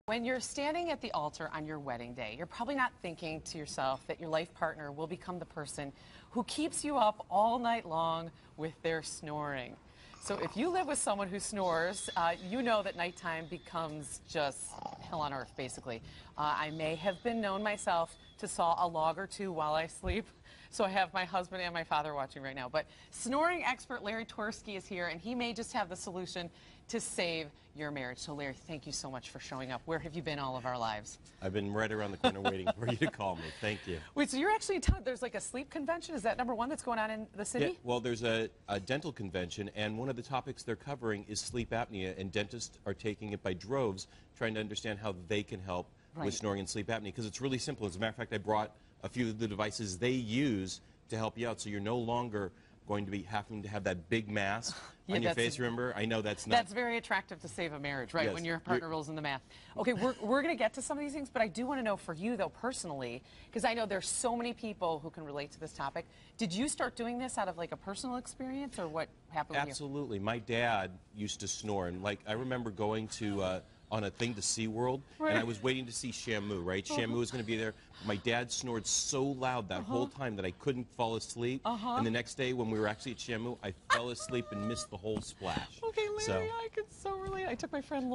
When you're standing at the altar on your wedding day, you're probably not thinking to yourself that your life partner will become the person who keeps you up all night long with their snoring. So if you live with someone who snores, you know that nighttime becomes just hell on earth, basically. I may have been known myself to saw a log or two while I sleep. So I have my husband and my father watching right now. But snoring expert Larry Twerski is here, and he may just have the solution to save your marriage. So Larry, thank you so much for showing up. Where have you been all of our lives? I've been right around the corner waiting for you to call me. Thank you. Wait, so you're actually in town. There's like a sleep convention? Is that #1 that's going on in the city? Yeah, well, there's a dental convention, and one of the topics they're covering is sleep apnea, and dentists are taking it by droves, trying to understand how they can help with snoring and sleep apnea, because it's really simple. As a matter of fact, I brought a few of the devices they use to help you out, so you're no longer going to be having to have that big mask on your face, remember? I know that's not... That's very attractive to save a marriage, right, when your partner rolls in the math. Okay, we're going to get to some of these things, but I do want to know for you, though, personally, because I know there's so many people who can relate to this topic. Did you start doing this out of, like, a personal experience, or what happened with you? Absolutely. My dad used to snore, and, like, I remember going to... on a thing to SeaWorld, and I was waiting to see Shamu, right? Shamu was going to be there. My dad snored so loud that whole time that I couldn't fall asleep. And the next day when we were actually at Shamu, I fell asleep and missed the whole splash. Okay, Larry, I could so relate. I took my friend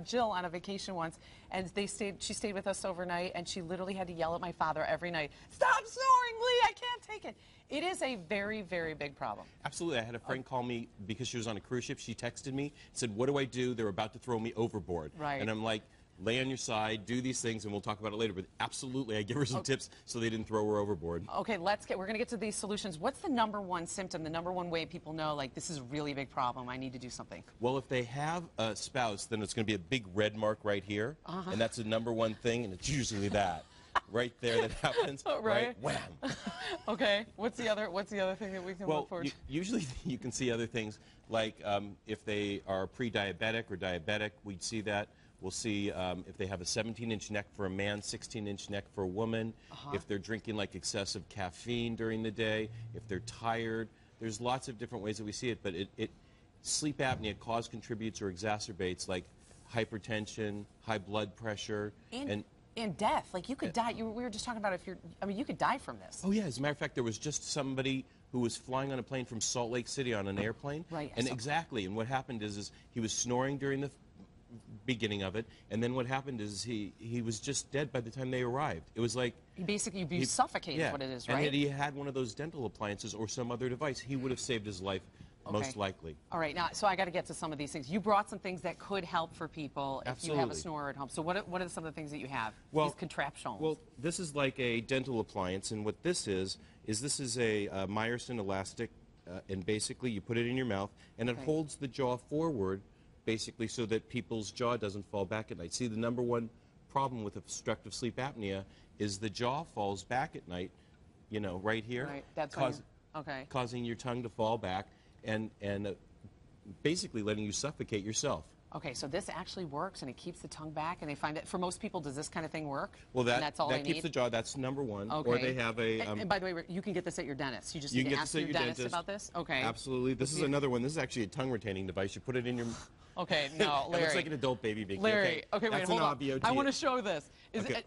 Jill on a vacation once, and she stayed with us overnight, and she literally had to yell at my father every night, "Stop snoring, Lee, I can't take it." It is a very, very big problem. Absolutely. I had a friend call me because she was on a cruise ship. She texted me, said, "What do I do? They're about to throw me overboard." Right. And I'm like, lay on your side, do these things, and we'll talk about it later. But absolutely, I give her some tips so they didn't throw her overboard. Okay, we're going to get to these solutions. What's the #1 symptom, the #1 way people know, like, this is a really big problem, I need to do something? Well, if they have a spouse, then it's going to be a big red mark right here, and that's the #1 thing, and it's usually that. Right there that happens, right? Wham! Okay, what's the other thing that we can look for? Usually you can see other things, like if they are pre-diabetic or diabetic, we'd see that. We'll see if they have a 17-inch neck for a man, 16-inch neck for a woman, if they're drinking like excessive caffeine during the day, if they're tired. There's lots of different ways that we see it, but sleep apnea contributes or exacerbates like hypertension, high blood pressure, and death. Like, you could die. We were just talking about you could die from this. Oh, yeah. As a matter of fact, there was just somebody who was flying on a plane from Salt Lake City on an airplane. Right. And exactly. And what happened is he was snoring during the beginning of it, and then what happened is he was just dead by the time they arrived. It was like... Basically, you suffocated is what it is, right? And if he had one of those dental appliances or some other device, he would have saved his life. Most likely. All right, now, so I got to get to some of these things. You brought some things that could help for people if you have a snorer at home. So what are some of the things that you have? These contraptions. Well, this is like a dental appliance, and what this is this is a Meyerson elastic, and basically you put it in your mouth, and it holds the jaw forward, basically so that people's jaw doesn't fall back at night. See, the #1 problem with obstructive sleep apnea is the jaw falls back at night, you know, right here, right. That's causing your tongue to fall back. And basically letting you suffocate yourself. Okay, so this actually works, and it keeps the tongue back, and they find that for most people, does this kind of thing work? Well, that's all that keeps the jaw. That's #1. Okay. Or they have a... and by the way, you can get this at your dentist. You just need to ask your dentist about this? Okay. Absolutely. This is another one. This is actually a tongue-retaining device. You put it in your... Okay, no, Larry. It looks like an adult baby being... Larry, okay, wait, hold on. I want to show this.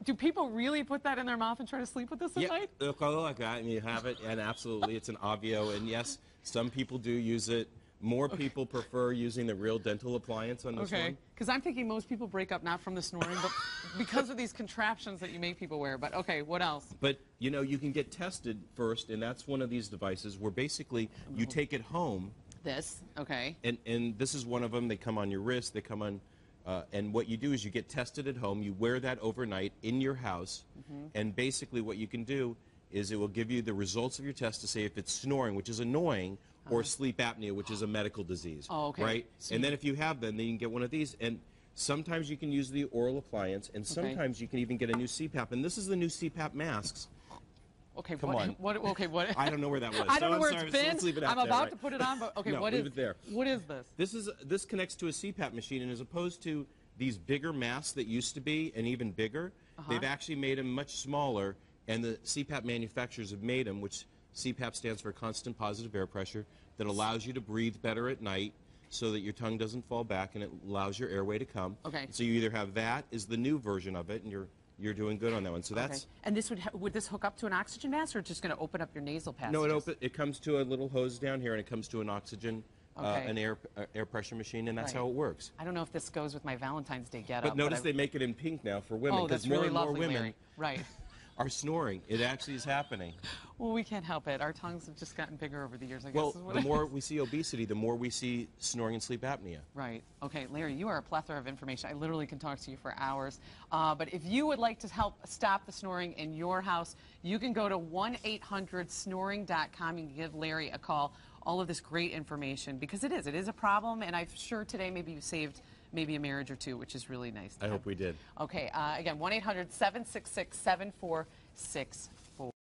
Do people really put that in their mouth and try to sleep with this at night? Yeah, go like that, and you have it, and absolutely, it's an Avio, and yes, some people do use it. More people prefer using the real dental appliance on this one. Okay, because I'm thinking most people break up not from the snoring, but because of these contraptions that you make people wear. But okay, what else? But, you know, you can get tested first, and that's one of these devices where basically you take it home. This, okay. And this is one of them. They come on your wrist. They come on, and what you do is you get tested at home. You wear that overnight in your house, and basically what you can do is it will give you the results of your test to say if it's snoring, which is annoying, or sleep apnea, which is a medical disease. Oh, okay. Right? So and then if you have them, then you can get one of these. And sometimes you can use the oral appliance, and sometimes you can even get a new CPAP. And this is the new CPAP masks. Okay, Come on. Okay, what? I don't know where that was. I don't know where it's been. I'm about to put it on, but okay, no, what leave it there. What is this? This connects to a CPAP machine, and as opposed to these bigger masks that used to be, and even bigger, they've actually made them much smaller, and the CPAP manufacturers have made them, which CPAP stands for constant positive air pressure, that allows you to breathe better at night. so that your tongue doesn't fall back and it allows your airway to come. Okay. So you either have that is the new version of it, and you're doing good on that one. So that's And this would this hook up to an oxygen mask, or just going to open up your nasal passages? no, it comes to a little hose down here, and it comes to an oxygen, an air pressure machine, and that's how it works. I don't know if this goes with my Valentine's Day getup. But notice they make it in pink now for women, because more really and more lovely, women Larry. Right. are snoring. It actually is happening. Well, we can't help it. Our tongues have just gotten bigger over the years, I guess. Well, is what the it more is. we see obesity, the more we see snoring and sleep apnea. Right. Okay, Larry, you are a plethora of information. I literally can talk to you for hours. But if you would like to help stop the snoring in your house, you can go to 1-800-SNORING.com and give Larry a call. All of this great information, because it is a problem, and I'm sure today maybe you saved maybe a marriage or two, which is really nice. I hope we did. Okay, again, 1-800-766-7465.